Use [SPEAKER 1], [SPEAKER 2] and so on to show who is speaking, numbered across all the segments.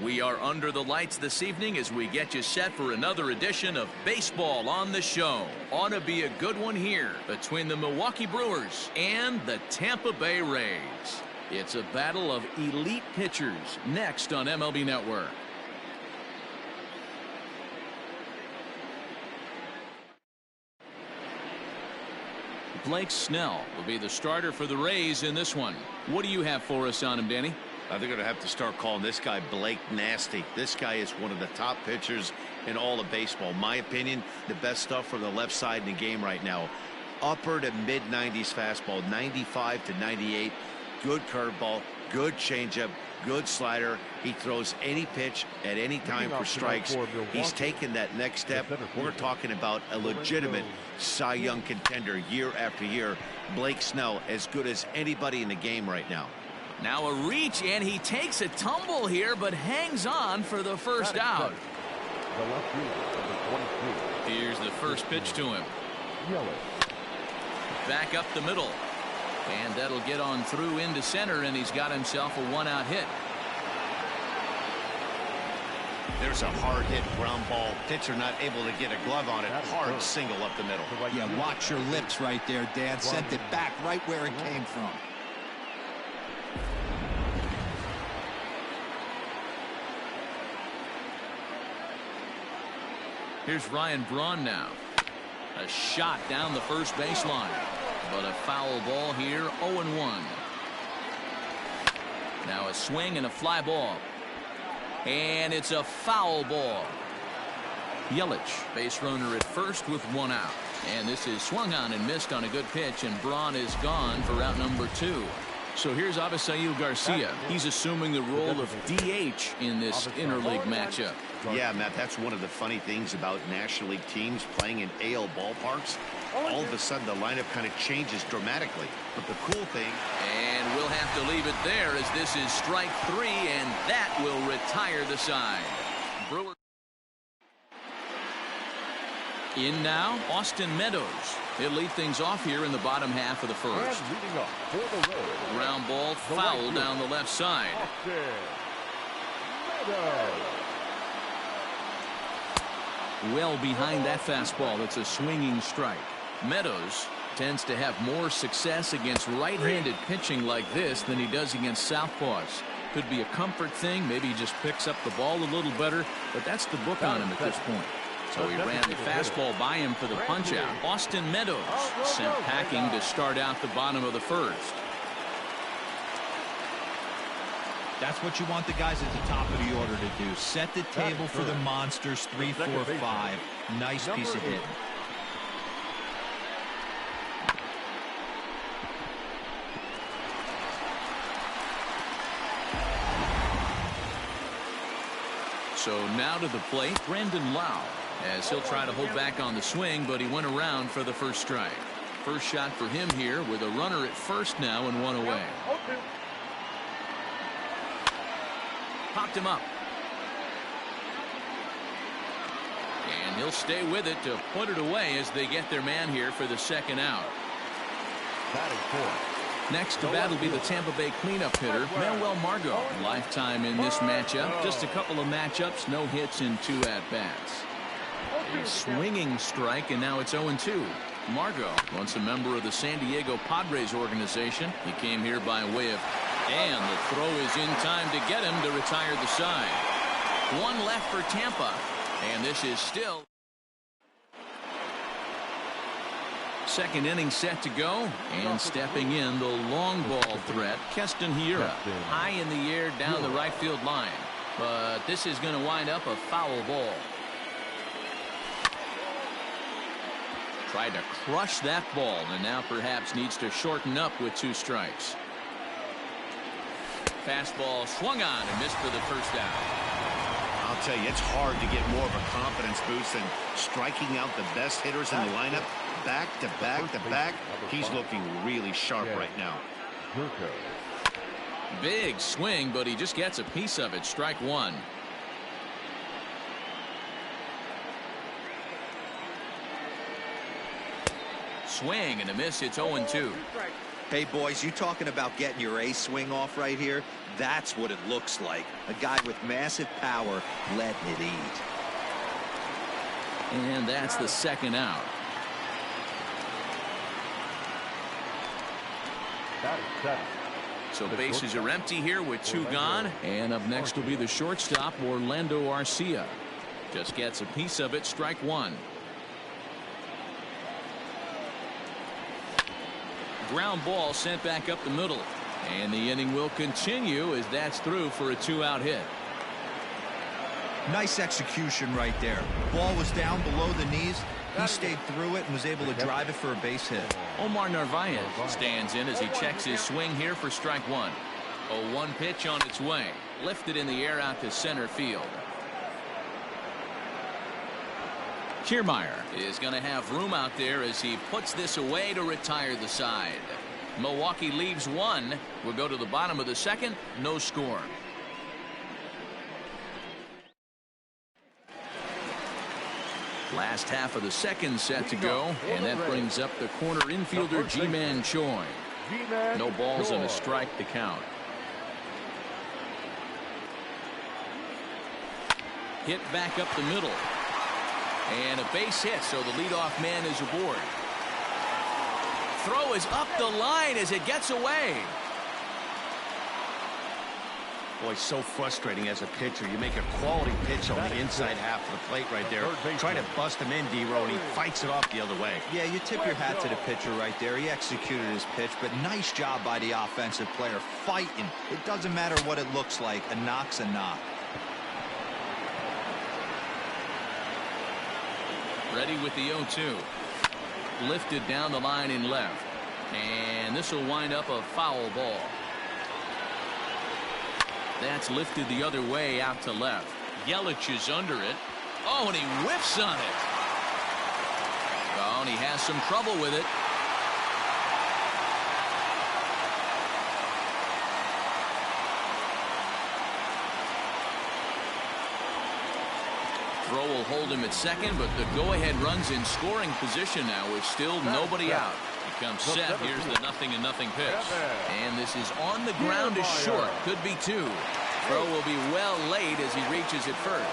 [SPEAKER 1] We are under the lights this evening as we get you set for another edition of Baseball on the Show. Ought to be a good one here between the Milwaukee Brewers and the Tampa Bay Rays. It's a battle of elite pitchers next on MLB Network. Blake Snell will be the starter for the Rays in this one. What do you have for us on him, Danny?
[SPEAKER 2] They're going to have to start calling this guy Blake Nasty. This guy is one of the top pitchers in all of baseball. My opinion, the best stuff for the left side in the game right now. Upper to mid-90s fastball, 95 to 98. Good curveball, good changeup, good slider. He throws any pitch at any time for strikes. He's taken that next step. We're talking about a legitimate Cy Young contender year after year. Blake Snell, as good as anybody in the game right now.
[SPEAKER 1] Now a reach, and he takes a tumble here, but hangs on for the first out. Here's the first pitch to him. Back up the middle. And that'll get on through into center, and he's got himself a one-out hit.
[SPEAKER 2] There's a hard hit ground ball. Pitcher not able to get a glove on it. Hard single up the middle.
[SPEAKER 3] Yeah, watch your lips right there, Dan. Sent it back right where it came from.
[SPEAKER 1] Here's Ryan Braun now. A shot down the first baseline. But a foul ball here, 0-1. Now a swing and a fly ball. And it's a foul ball. Yelich, base runner at first with one out. And this is swung on and missed on a good pitch, and Braun is gone for out number 2. So here's Avisail Garcia. He's assuming the role of DH in this interleague matchup.
[SPEAKER 2] Yeah, Matt, that's one of the funny things about National League teams playing in AL ballparks. All of a sudden, the lineup kind of changes dramatically. But the cool thing...
[SPEAKER 1] And we'll have to leave it there as this is strike 3, and that will retire the side. Brewers. In now, Austin Meadows. He'll lead things off here in the bottom half of the first. Ground ball foul down the left side. Well behind that fastball. It's a swinging strike. Meadows tends to have more success against right-handed pitching like this than he does against southpaws. Could be a comfort thing. Maybe he just picks up the ball a little better, but that's the book on him at this point. So he ran the fastball by him for the punch-out. Austin Meadows sent packing to start out the bottom of the first.
[SPEAKER 3] That's what you want the guys at the top of the order to do. Set the table for the monsters. 3, 4, 5. Nice piece of hitting.
[SPEAKER 1] So now to the plate, Brandon Lau, as he'll try to hold back on the swing, but he went around for the first strike. First shot for him here with a runner at first now and one away. Popped him up. And he'll stay with it to put it away as they get their man here for the second out. Next to bat will be the Tampa Bay cleanup hitter, Manuel Margot. Lifetime in this matchup. Just a couple of matchups, no hits in 2 at-bats. A swinging strike, and now it's 0-2. Margot, once a member of the San Diego Padres organization. He came here by way of... And the throw is in time to get him to retire the side. One left for Tampa. And this is still... Second inning set to go, and stepping in the long ball threat, Keston Hiura, high in the air down the right field line, but this is going to wind up a foul ball. Tried to crush that ball, and now perhaps needs to shorten up with 2 strikes. Fastball swung on and missed for the first out.
[SPEAKER 2] I'll tell you, it's hard to get more of a confidence boost than striking out the best hitters in the lineup. Back to back to back. He's looking really sharp right now.
[SPEAKER 1] Big swing, but he just gets a piece of it. Strike 1. Swing and a miss. It's 0-2.
[SPEAKER 3] Hey, boys, you talking about getting your ace swing off right here? That's what it looks like. A guy with massive power letting it eat.
[SPEAKER 1] And that's the second out. So bases are empty here with 2 gone. And up next will be the shortstop, Orlando Arcia. Just gets a piece of it, strike 1. Ground ball sent back up the middle. And the inning will continue as that's through for a 2-out hit.
[SPEAKER 3] Nice execution right there. Ball was down below the knees. He stayed through it and was able to drive it for a base hit.
[SPEAKER 1] Omar Narvaez stands in as he checks his swing here for strike 1. A 1 pitch on its way. Lifted in the air out to center field. Kiermaier is going to have room out there as he puts this away to retire the side. Milwaukee leaves 1. We'll go to the bottom of the second. No score. Last half of the second set to go, and that brings up the corner infielder Ji-Man Choi. No balls and a strike to count. Hit back up the middle. And a base hit, so the leadoff man is aboard. Throw is up the line as it gets away.
[SPEAKER 2] Boy, so frustrating as a pitcher. You make a quality pitch on the inside half of the plate right there. Try to bust him in, D-Row, and he fights it off the other way.
[SPEAKER 3] Yeah, you tip your hat to the pitcher right there. He executed his pitch, but nice job by the offensive player fighting. It doesn't matter what it looks like. A knock's a knock.
[SPEAKER 1] Ready with the 0-2. Lifted down the line in left. And this will wind up a foul ball. That's lifted the other way out to left. Yelich is under it. Oh, and he whiffs on it. Oh, and he has some trouble with it. Throw will hold him at second, but the go-ahead run's in scoring position now with still nobody out. He comes set. Here's the 0-0 pitch. And this is on the ground is short. Could be 2. Throw will be well laid as he reaches it first.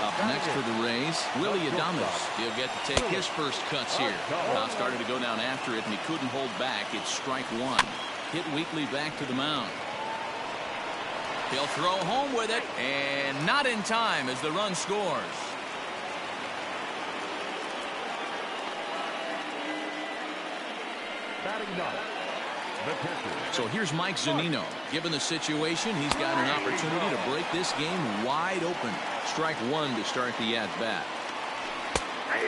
[SPEAKER 1] Up next for the Rays, Willie Adames. He'll get to take his first cuts here. Now started to go down after it, and he couldn't hold back. It's strike 1. Hit weakly back to the mound. He'll throw home with it, and not in time as the run scores. So here's Mike Zunino. Given the situation, he's got an opportunity to break this game wide open. Strike 1 to start the at-bat.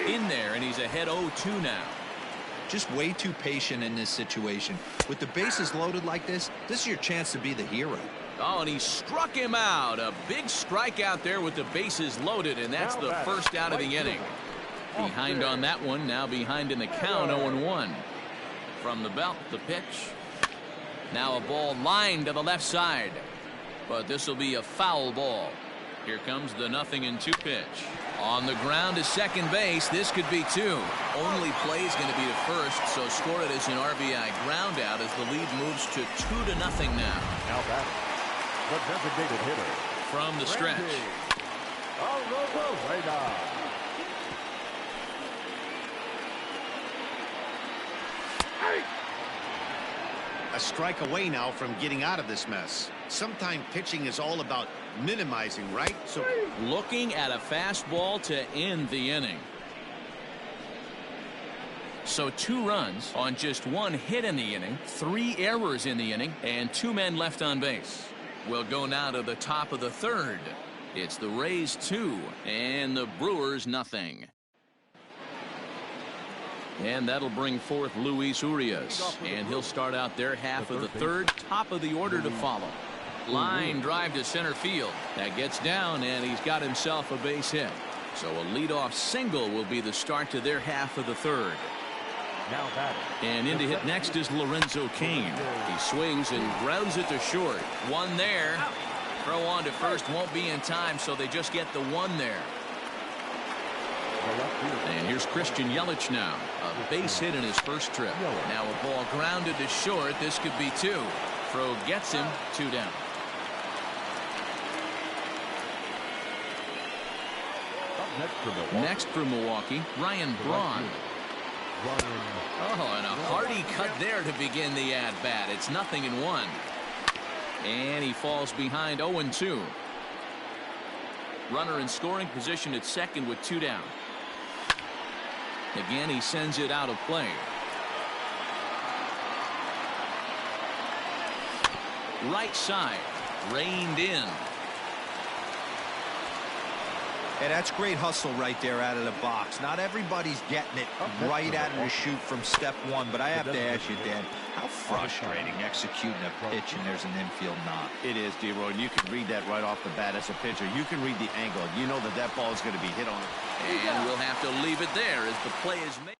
[SPEAKER 1] In there, and he's ahead 0-2 now.
[SPEAKER 3] Just way too patient in this situation. With the bases loaded like this is your chance to be the hero.
[SPEAKER 1] Oh, and he struck him out. A big strikeout there with the bases loaded, and that's the first out of the inning. Behind on that one, now behind in the count, 0-1. From the belt, the pitch. Now a ball lined to the left side. But this will be a foul ball. Here comes the 0-2 pitch. On the ground to second base, this could be 2. Only play is going to be the first, so score it as an RBI ground out as the lead moves to 2-0 now.
[SPEAKER 4] Now back. The designated hitter
[SPEAKER 1] from the stretch.
[SPEAKER 2] A strike away now from getting out of this mess. Sometimes pitching is all about minimizing, right? So
[SPEAKER 1] looking at a fastball to end the inning. So 2 runs on just 1 hit in the inning, 3 errors in the inning, and 2 men left on base. We'll go now to the top of the third. It's the Rays 2 and the Brewers 0. And that'll bring forth Luis Urias, and he'll start out their half of the third. Top of the order to follow. Line drive to center field. That gets down, and he's got himself a base hit. So a leadoff single will be the start to their half of the third. And in to hit next is Lorenzo Cain. He swings and grounds it to short. 1 there. Throw on to first won't be in time, so they just get the 1 there. And here's Christian Yelich now. A base hit in his first trip. Now a ball grounded to short. This could be 2. Throw gets him 2 down. Next for Milwaukee, Ryan Braun. Oh, and a hearty cut there to begin the at-bat. It's 0-1. And he falls behind 0-2. Runner in scoring position at second with 2 down. Again, he sends it out of play. Right side, reined in.
[SPEAKER 3] Hey, that's great hustle right there out of the box. Not everybody's getting it right out of the chute from step one, but I have to ask you, Dan, how frustrating executing a pitch and there's an infield knock.
[SPEAKER 2] It is, D-Roy, and you can read that right off the bat as a pitcher. You can read the angle. You know that that ball is going to be hit on it.
[SPEAKER 1] And we'll have to leave it there as the play is made.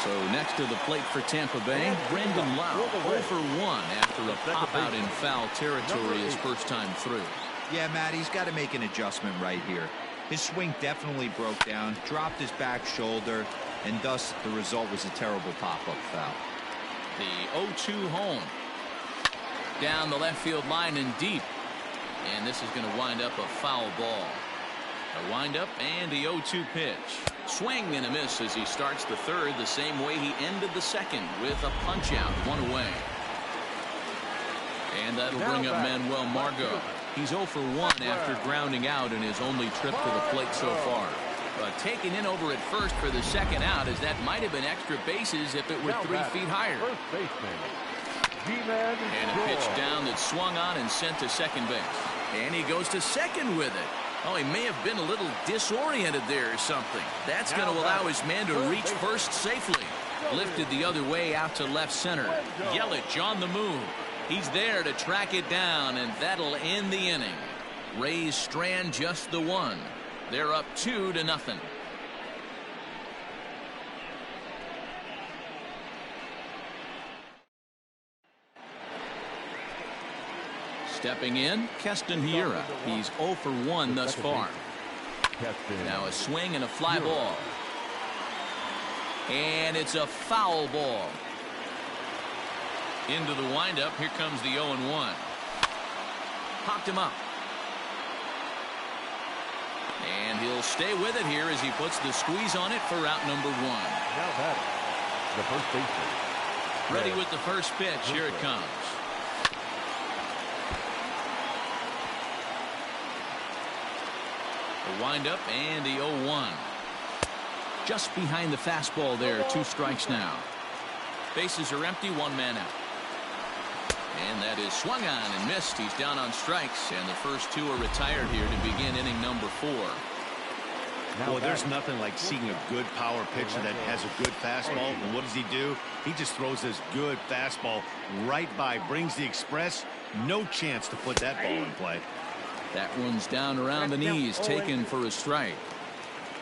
[SPEAKER 1] So next to the plate for Tampa Bay, Brandon Lau, 0 for 1 after a pop-out in foul territory his first time through.
[SPEAKER 3] Yeah, Matt, he's got to make an adjustment right here. His swing definitely broke down, dropped his back shoulder, and thus the result was a terrible pop-up foul.
[SPEAKER 1] The 0-2 home. Down the left field line and deep. And this is going to wind up a foul ball. A windup and the 0-2 pitch. Swing and a miss as he starts the third the same way he ended the second with a punch-out, 1 away. And that'll bring up Manuel Margot. He's 0 for 1 after grounding out in his only trip to the plate so far. But taken in over at first for the second out, as that might have been extra bases if it were 3 feet higher. And a pitch down that swung on and sent to second base. And he goes to second with it. Oh, he may have been a little disoriented there or something. That's going to allow his man to reach first safely. Lifted the other way out to left center. Yelich on the move. He's there to track it down, and that'll end the inning. Rays strand just the 1. They're up 2-0. Stepping in, Keston Hiura. He's 0 for 1 thus far. Now a swing and a fly ball. And it's a foul ball. Into the windup. Here comes the 0-1. Popped him up. And he'll stay with it here as he puts the squeeze on it for out number 1.
[SPEAKER 4] Now that the first baseman.
[SPEAKER 1] Ready with the first pitch. Here it comes. The windup and the 0-1. Just behind the fastball there. 2 strikes now. Bases are empty. 1 man out. And that is swung on and missed. He's down on strikes, and the first 2 are retired here to begin inning number 4.
[SPEAKER 2] Boy, there's nothing like seeing a good power pitcher that has a good fastball. And what does he do? He just throws this good fastball right by, brings the express. No chance to put that ball in play.
[SPEAKER 1] That one's down around the knees, taken for a strike.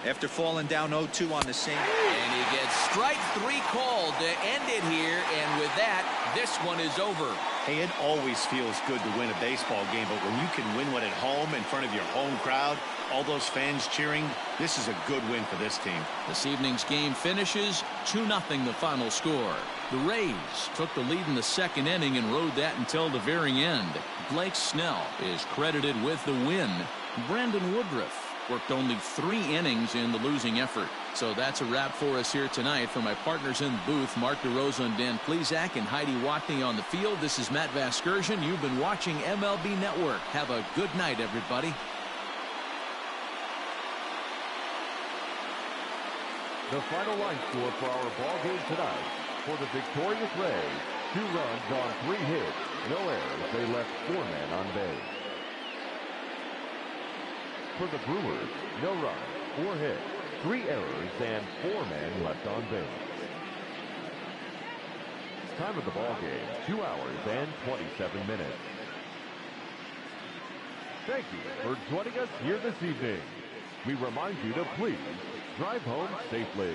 [SPEAKER 3] After falling down 0-2 on the same.
[SPEAKER 1] And he gets strike 3 called to end it here, and with that, this one is over.
[SPEAKER 2] Hey, it always feels good to win a baseball game, but when you can win one at home in front of your home crowd, all those fans cheering, this is a good win for this team.
[SPEAKER 1] This evening's game finishes 2-0 the final score. The Rays took the lead in the second inning and rode that until the very end. Blake Snell is credited with the win. Brandon Woodruff worked only 3 innings in the losing effort. So that's a wrap for us here tonight. For my partners in the booth, Mark DeRosa and Dan Plesac and Heidi Watney on the field, this is Matt Vasgersian. You've been watching MLB Network. Have a good night, everybody.
[SPEAKER 4] The final line score for our ball game tonight. For the victorious Rays, 2 runs on 3 hits, no errors. They left 4 men on base. For the Brewers, no runs, 4 hits, 3 errors, and 4 men left on base. Time of the ball game, 2 hours and 27 minutes. Thank you for joining us here this evening. We remind you to please drive home safely.